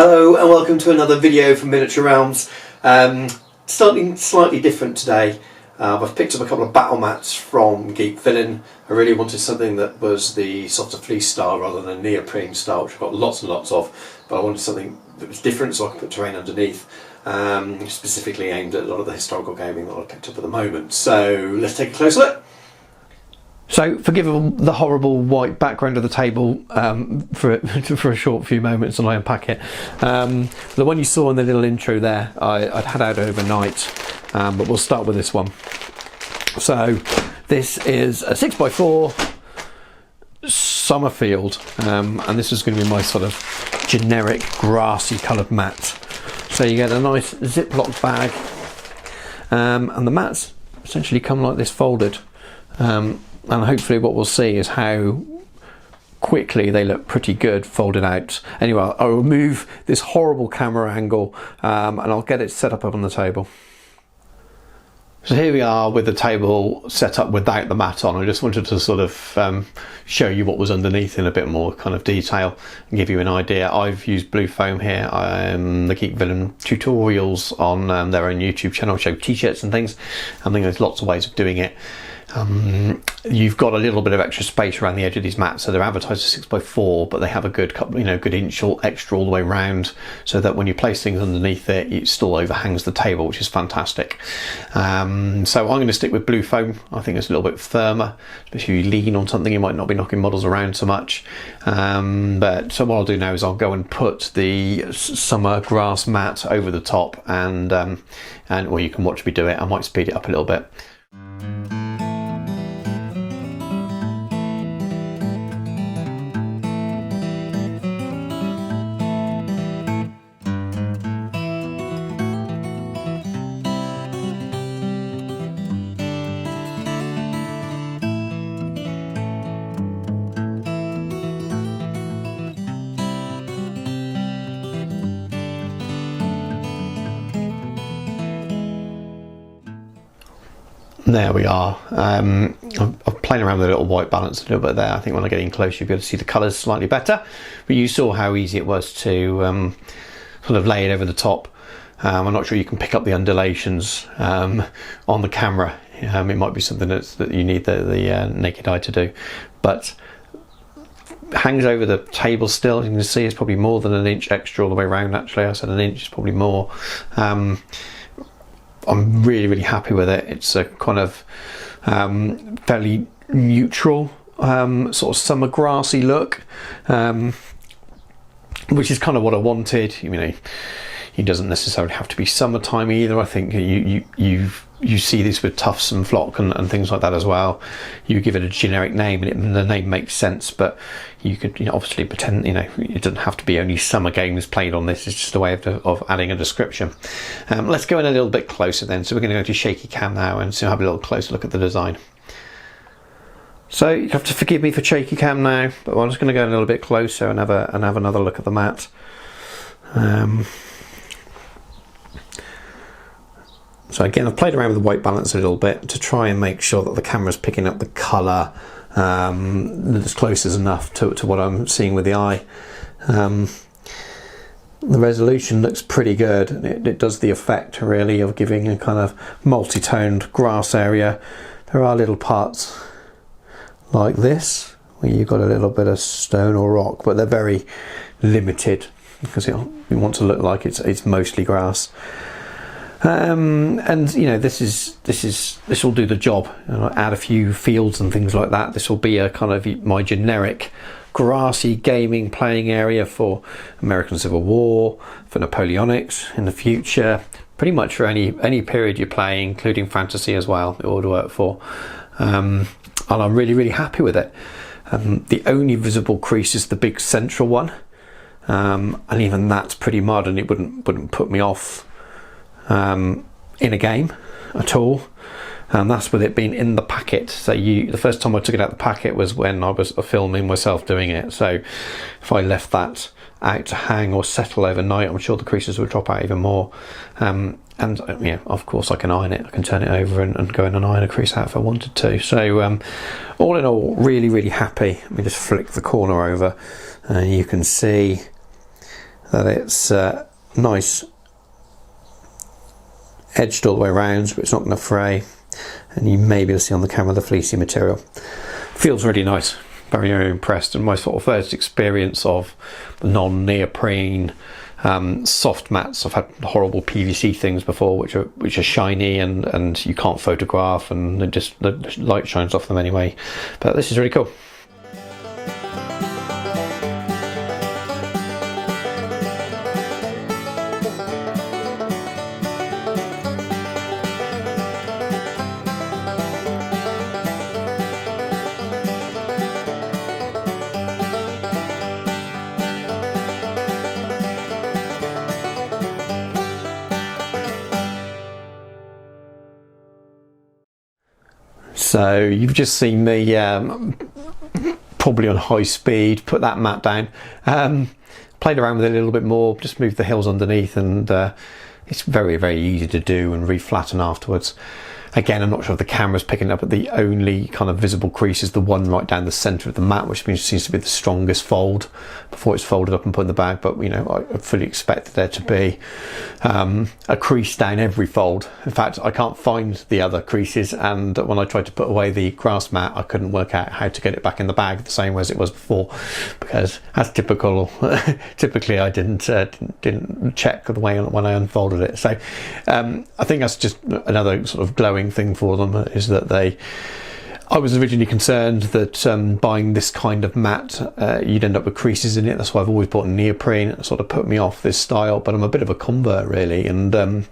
Hello and welcome to another video from Miniature Realms. Something slightly different today. I've picked up a couple of Battlemats from Geek Villan. I really wanted something that was the softer fleece style rather than neoprene style, which I've got lots and lots of, but I wanted something that was different so I could put terrain underneath, specifically aimed at a lot of the historical gaming that I've picked up at the moment. So let's take a closer look. So forgive the horrible white background of the table for a short few moments and I unpack it. The one you saw in the little intro there, I'd had out overnight, but we'll start with this one. So this is a 6x4 Summerfield, and this is going to be my sort of generic grassy coloured mat. So you get a nice Ziploc bag, and the mats essentially come like this folded. And hopefully what we'll see is how quickly they look pretty good folded out. Anyway, I'll remove this horrible camera angle and I'll get it set up on the table. So here we are with the table set up without the mat on. I just wanted to sort of show you what was underneath in a bit more kind of detail and give you an idea. I've used blue foam here. The Geek Villan tutorials on their own YouTube channel show t-shirts and things. I think there's lots of ways of doing it. You've got a little bit of extra space around the edge of these mats, so they're advertised as 6x4, but they have a good couple, good inch or extra all the way round, so that when you place things underneath it, it still overhangs the table, which is fantastic. So I'm going to stick with blue foam. I think it's a little bit firmer, especially if you lean on something, you might not be knocking models around so much. But so what I'll do now is I'll go and put the summer grass mat over the top, and well, you can watch me do it. I might speed it up a little bit. There we are. I'm playing around with a little white balance a little bit there. I think when I get in close you'll be able to see the colours slightly better, but you saw how easy it was to sort of lay it over the top. I'm not sure you can pick up the undulations on the camera. It might be something that you need the naked eye to do, but hangs over the table still. As you can see, it's probably more than an inch extra all the way around. Actually, I said an inch, is probably more. I'm really happy with it. It's a kind of fairly neutral sort of summer grassy look, which is kind of what I wanted. It doesn't necessarily have to be summertime either. I think you see this with tufts and flock and things like that as well. You give it a generic name and the name makes sense, but you could obviously pretend it doesn't have to be only summer games played on this. It's just a way of adding a description. Let's go in a little bit closer then. So we're going to go to shaky cam now and have a little closer look at the design. So you have to forgive me for shaky cam now, but I'm just going to go a little bit closer and have another look at the mat. So again, I've played around with the white balance a little bit to try and make sure that the camera's picking up the colour as close as enough to what I'm seeing with the eye. The resolution looks pretty good. It does the effect really of giving a kind of multi-toned grass area. There are little parts like this where you've got a little bit of stone or rock, but they're very limited because we want to look like it's mostly grass. And this will do the job. Add a few fields and things like that. This will be a kind of my generic grassy gaming playing area for American Civil War, for Napoleonics in the future, pretty much for any period you play, including fantasy as well. It would work for, and I'm really happy with it. The only visible crease is the big central one, and even that's pretty modern. It wouldn't put me off in a game at all, and that's with it being in the packet. So the first time I took it out the packet was when I was filming myself doing it, so if I left that out to hang or settle overnight, I'm sure the creases would drop out even more. And of course I can iron it. I can turn it over and go in and iron a crease out if I wanted to. So all in all, really happy. Let me just flick the corner over and you can see that it's nice edged all the way around, but it's not going to fray, and you may be able to see on the camera the fleecy material. Feels really nice. Very, very impressed, and my sort of first experience of non-neoprene soft mats. I've had horrible PVC things before, which are shiny and you can't photograph, and the light shines off them anyway. But this is really cool. So you've just seen me probably on high speed put that mat down, played around with it a little bit more, just moved the hills underneath, and it's very, very easy to do and reflatten afterwards. Again, I'm not sure if the camera's picking up, but the only kind of visible crease is the one right down the centre of the mat, which seems to be the strongest fold before it's folded up and put in the bag. But you know, I fully expect there to be a crease down every fold. In fact, I can't find the other creases, and when I tried to put away the grass mat, I couldn't work out how to get it back in the bag the same way as it was before, because as typical, typically I didn't check the way when I unfolded it. So I think that's just another sort of glowing thing for them, is that I was originally concerned that buying this kind of mat you'd end up with creases in it. That's why I've always bought neoprene. It sort of put me off this style, but I'm a bit of a convert really, and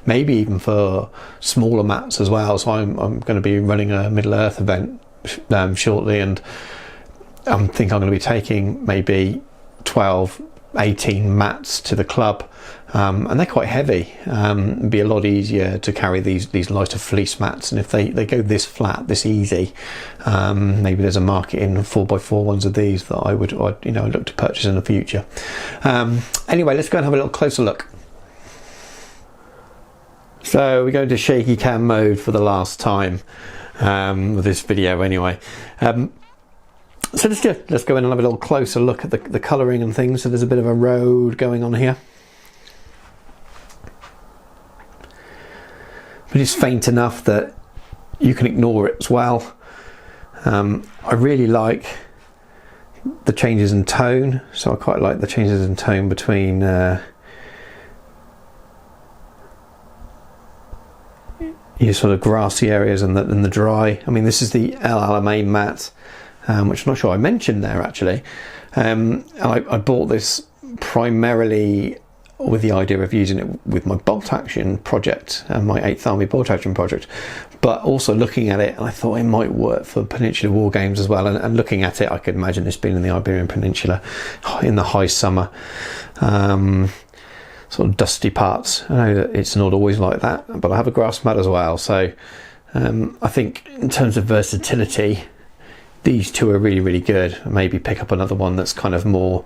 maybe even for smaller mats as well. So I'm going to be running a Middle Earth event shortly, and I think I'm going to be taking maybe 12, 18 mats to the club, and they're quite heavy. It'd be a lot easier to carry these lighter fleece mats, and if they go this flat, this easy, maybe there's a market in 4x4 ones of these that I'd look to purchase in the future. Anyway, let's go and have a little closer look. So we go into shaky cam mode for the last time with this video anyway. So let's go in and have a little closer look at the colouring and things. So there's a bit of a road going on here, but it's faint enough that you can ignore it as well. I really like the changes in tone, so I quite like the changes in tone between your sort of grassy areas and the dry. I mean, this is the El Alamein mat, which I'm not sure I mentioned there actually. I bought this primarily with the idea of using it with my bolt action project, my 8th Army bolt action project, but also looking at it, I thought it might work for Peninsular War Games as well. And looking at it, I could imagine this being in the Iberian Peninsula in the high summer, sort of dusty parts. I know that it's not always like that, but I have a grass mat as well, so I think in terms of versatility, these two are really, really good. Maybe pick up another one that's kind of more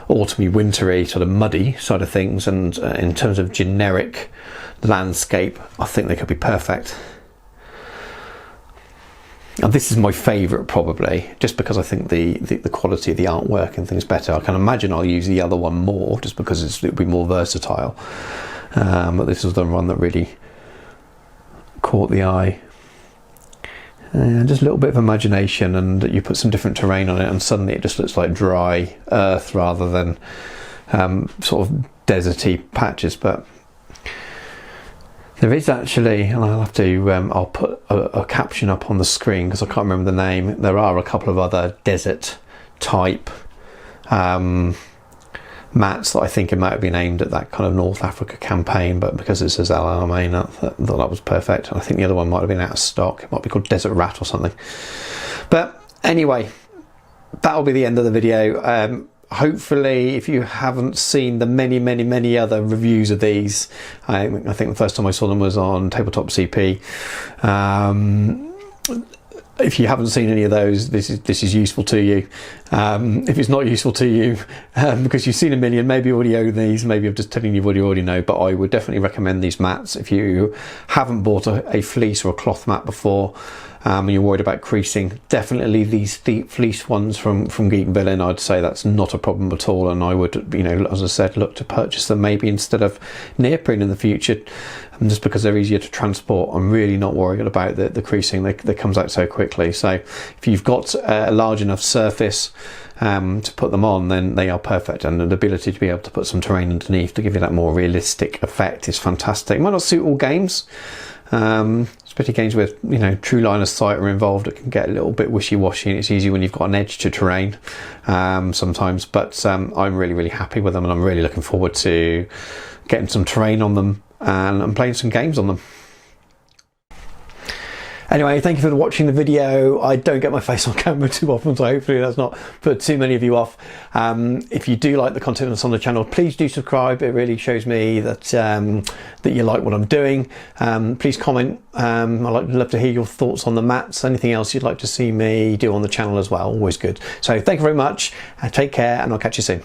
autumny, wintry, sort of muddy side of things, and in terms of generic landscape, I think they could be perfect. Now, this is my favourite probably, just because I think the quality of the artwork and things better. I can imagine I'll use the other one more, just because it'll be more versatile. But this was the one that really caught the eye. Just a little bit of imagination, and you put some different terrain on it, and suddenly it just looks like dry earth rather than sort of deserty patches. But there is actually, and I'll have to, I'll put a caption up on the screen because I can't remember the name. There are a couple of other desert type mats that I think it might have been aimed at that kind of North Africa campaign, but because it says El Alamein, I thought that was perfect. And I think the other one might have been out of stock. It might be called Desert Rat or something. But anyway, that'll be the end of the video. Hopefully, if you haven't seen the many other reviews of these, I think the first time I saw them was on Tabletop CP. If you haven't seen any of those, this is useful to you. If it's not useful to you, because you've seen a million, maybe you already own these, maybe I'm just telling you what you already know, but I would definitely recommend these mats if you haven't bought a fleece or a cloth mat before. and you're worried about creasing, definitely these fleece ones from Geek Villan, I'd say that's not a problem at all, and I would, you know, as I said, look to purchase them maybe instead of neoprene in the future, just because they're easier to transport. I'm really not worried about the creasing. They comes out so quickly. So if you've got a large enough surface to put them on, then they are perfect, and the ability to be able to put some terrain underneath to give you that more realistic effect is fantastic. It might not suit all games, especially games with, you know, true line of sight are involved. It can get a little bit wishy-washy, and it's easy when you've got an edge to terrain sometimes, but I'm really happy with them, and I'm really looking forward to getting some terrain on them and playing some games on them. Anyway, thank you for watching the video. I don't get my face on camera too often, so hopefully that's not put too many of you off. If you do like the content that's on the channel, please do subscribe. It really shows me that that you like what I'm doing. Please comment. I'd love to hear your thoughts on the mats. Anything else you'd like to see me do on the channel as well, always good. So thank you very much. Take care, and I'll catch you soon.